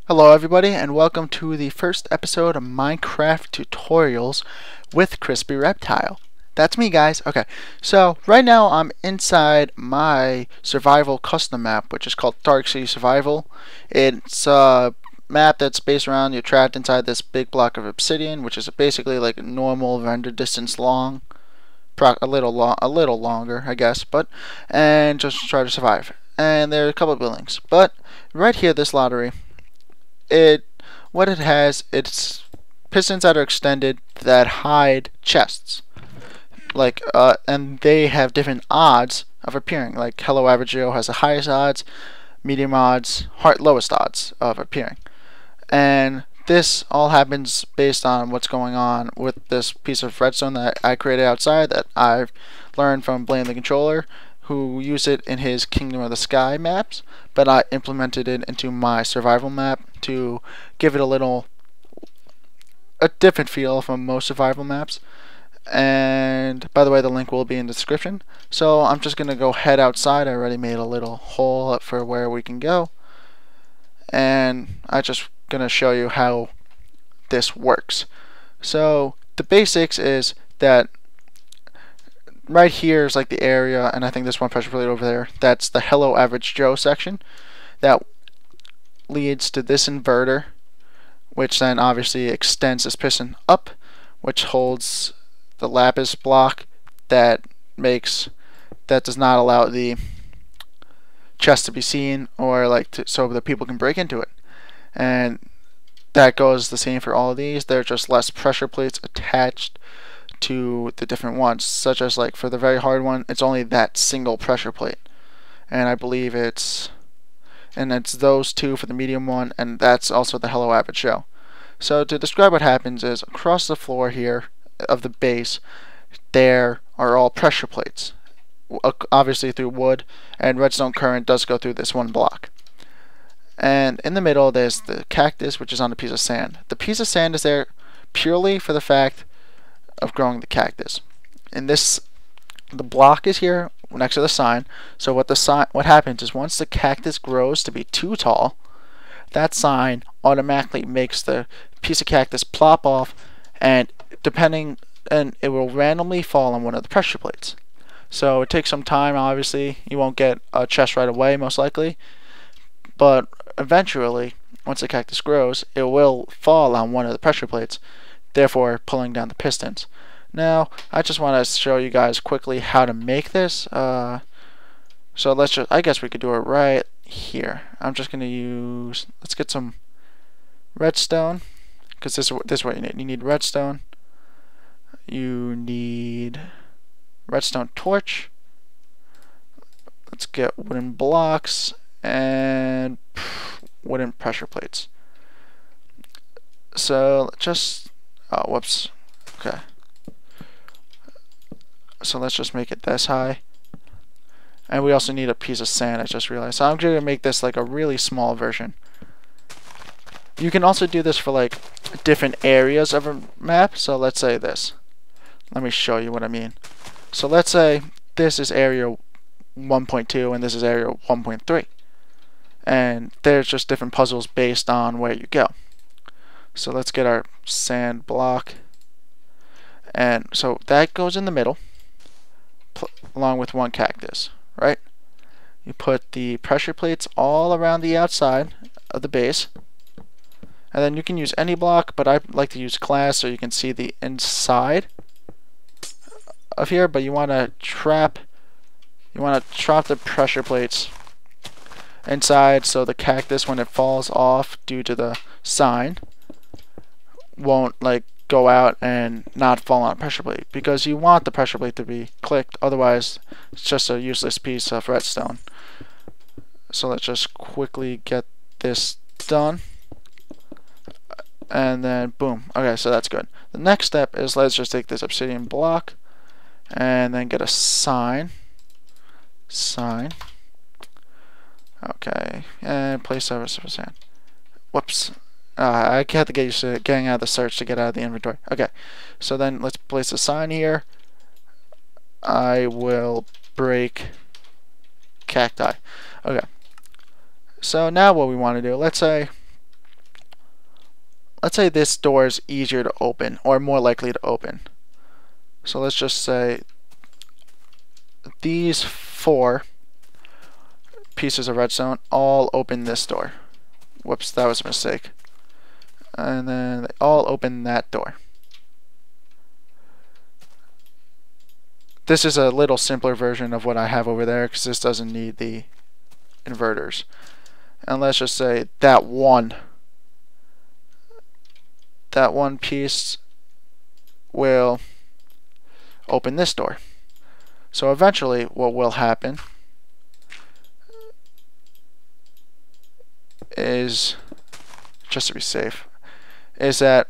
Hello everybody and welcome to the first episode of Minecraft Tutorials with Crispy Reptile. That's me, guys. Okay, so right now I'm inside my survival custom map, which is called Dark Sea Survival. It's a map that's based around you're trapped inside this big block of obsidian, which is basically like a normal render distance long, a little longer, I guess, and just try to survive. And there are a couple of buildings, but right here, this lottery. What it has, it's pistons that are extended that hide chests, and they have different odds of appearing. Like Hello Average Joe has the highest odds, medium odds, lowest odds of appearing, and this all happens based on what's going on with this piece of redstone that I created outside that I've learned from Blame the Controller, who used it in his Kingdom of the Sky maps, but I implemented it into my survival map to give it a different feel from most survival maps. And by the way, the link will be in the description. So I'm just gonna go head outside. I already made a little hole for where we can go, and I'm just gonna show you how this works. So the basics is that right here is like the area, and I think there's one pressure plate over there. That's the Hello Average Joe section that leads to this inverter, which then obviously extends this piston up, which holds the lapis block that does not allow the chest to be seen, or so that people can break into it. And that goes the same for all of these. They're just less pressure plates attached to the different ones, such as like for the very hard one, it's only that single pressure plate, and I believe it's those two for the medium one, and that's also the Hello Average Joe. So to describe what happens is, across the floor here of the base there are all pressure plates, obviously through wood, and redstone current does go through this one block. And in the middle there's the cactus, which is on a piece of sand. The piece of sand is there purely for the fact of growing the cactus. And the block is here next to the sign. So what happens is, once the cactus grows to be too tall, that sign automatically makes the piece of cactus plop off, and it will randomly fall on one of the pressure plates. So it takes some time. Obviously, you won't get a chest right away, most likely, but eventually, once the cactus grows, it will fall on one of the pressure plates, therefore pulling down the pistons. Now I just want to show you guys quickly how to make this. So I guess we could do it right here. I'm just going to let's get some redstone, because this is what you need. You need redstone, you need redstone torch, let's get wooden blocks and wooden pressure plates. So whoops. Okay. So let's just make it this high. And we also need a piece of sand, I just realized. So I'm going to make this like a really small version. You can also do this for like different areas of a map. So let's say this. Let me show you what I mean. So let's say this is area 1.2 and this is area 1.3. And there's just different puzzles based on where you go. So let's get our sand block, and so that goes in the middle along with one cactus, right? You put the pressure plates all around the outside of the base, and then you can use any block, but I like to use glass so you can see the inside of here. But you want to trap the pressure plates inside, so the cactus, when it falls off due to the sign, won't go out and not fall on a pressure plate, because you want the pressure plate to be clicked, otherwise it's just a useless piece of redstone. So let's just quickly get this done, and then boom. Okay, so that's good. The next step is, let's just take this obsidian block and then get a sign. Okay, and place service for sand. Whoops. I have to get used to getting out of the search to get out of the inventory. Okay, so then let's place a sign here. I will break cacti. Okay, so now what we want to do, let's say let's say this door is easier to open or more likely to open. So let's just say these 4 pieces of redstone all open this door. Whoops, that was a mistake. And then they all open that door. This is a little simpler version of what I have over there because this doesn't need the inverters. And let's just say that one piece will open this door. So eventually what will happen is, just to be safe, is that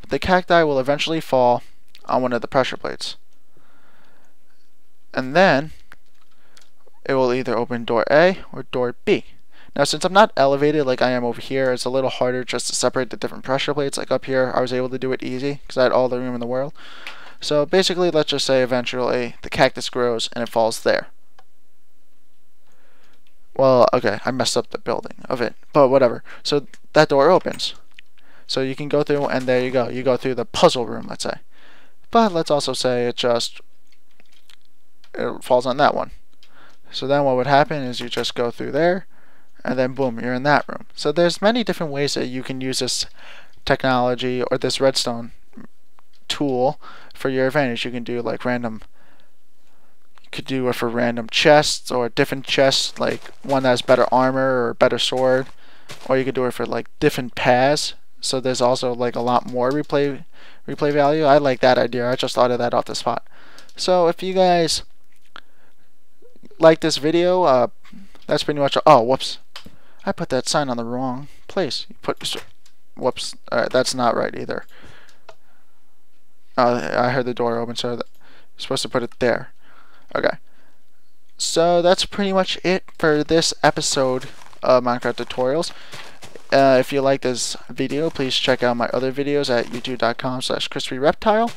the cacti will eventually fall on one of the pressure plates. And then it will either open door A or door B. Now since I'm not elevated like I am over here, it's a little harder just to separate the different pressure plates. Like up here I was able to do it easy because I had all the room in the world. So basically let's just say eventually the cactus grows and it falls there. Well, okay, I messed up the building of it, but whatever. So that door opens. So you can go through and there you go. You go through the puzzle room, let's say. But let's also say it falls on that one. So then what would happen is you just go through there and then boom, you're in that room. So there's many different ways that you can use this technology or this redstone tool for your advantage. You can do like random, you could do it for random chests or different chests, like one that has better armor or better sword, or you could do it for like different paths. So there's also like a lot more replay value. I like that idea. I just thought of that off the spot. So if you guys like this video, that's pretty much. Oh, whoops! I put that sign on the wrong place. Whoops! All right, that's not right either. I heard the door open, so you're supposed to put it there. Okay. So that's pretty much it for this episode of Minecraft Tutorials. If you like this video, please check out my other videos at youtube.com/crispyreptile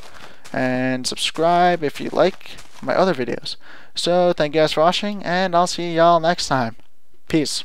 and subscribe if you like my other videos. So thank you guys for watching, and I'll see y'all next time. Peace.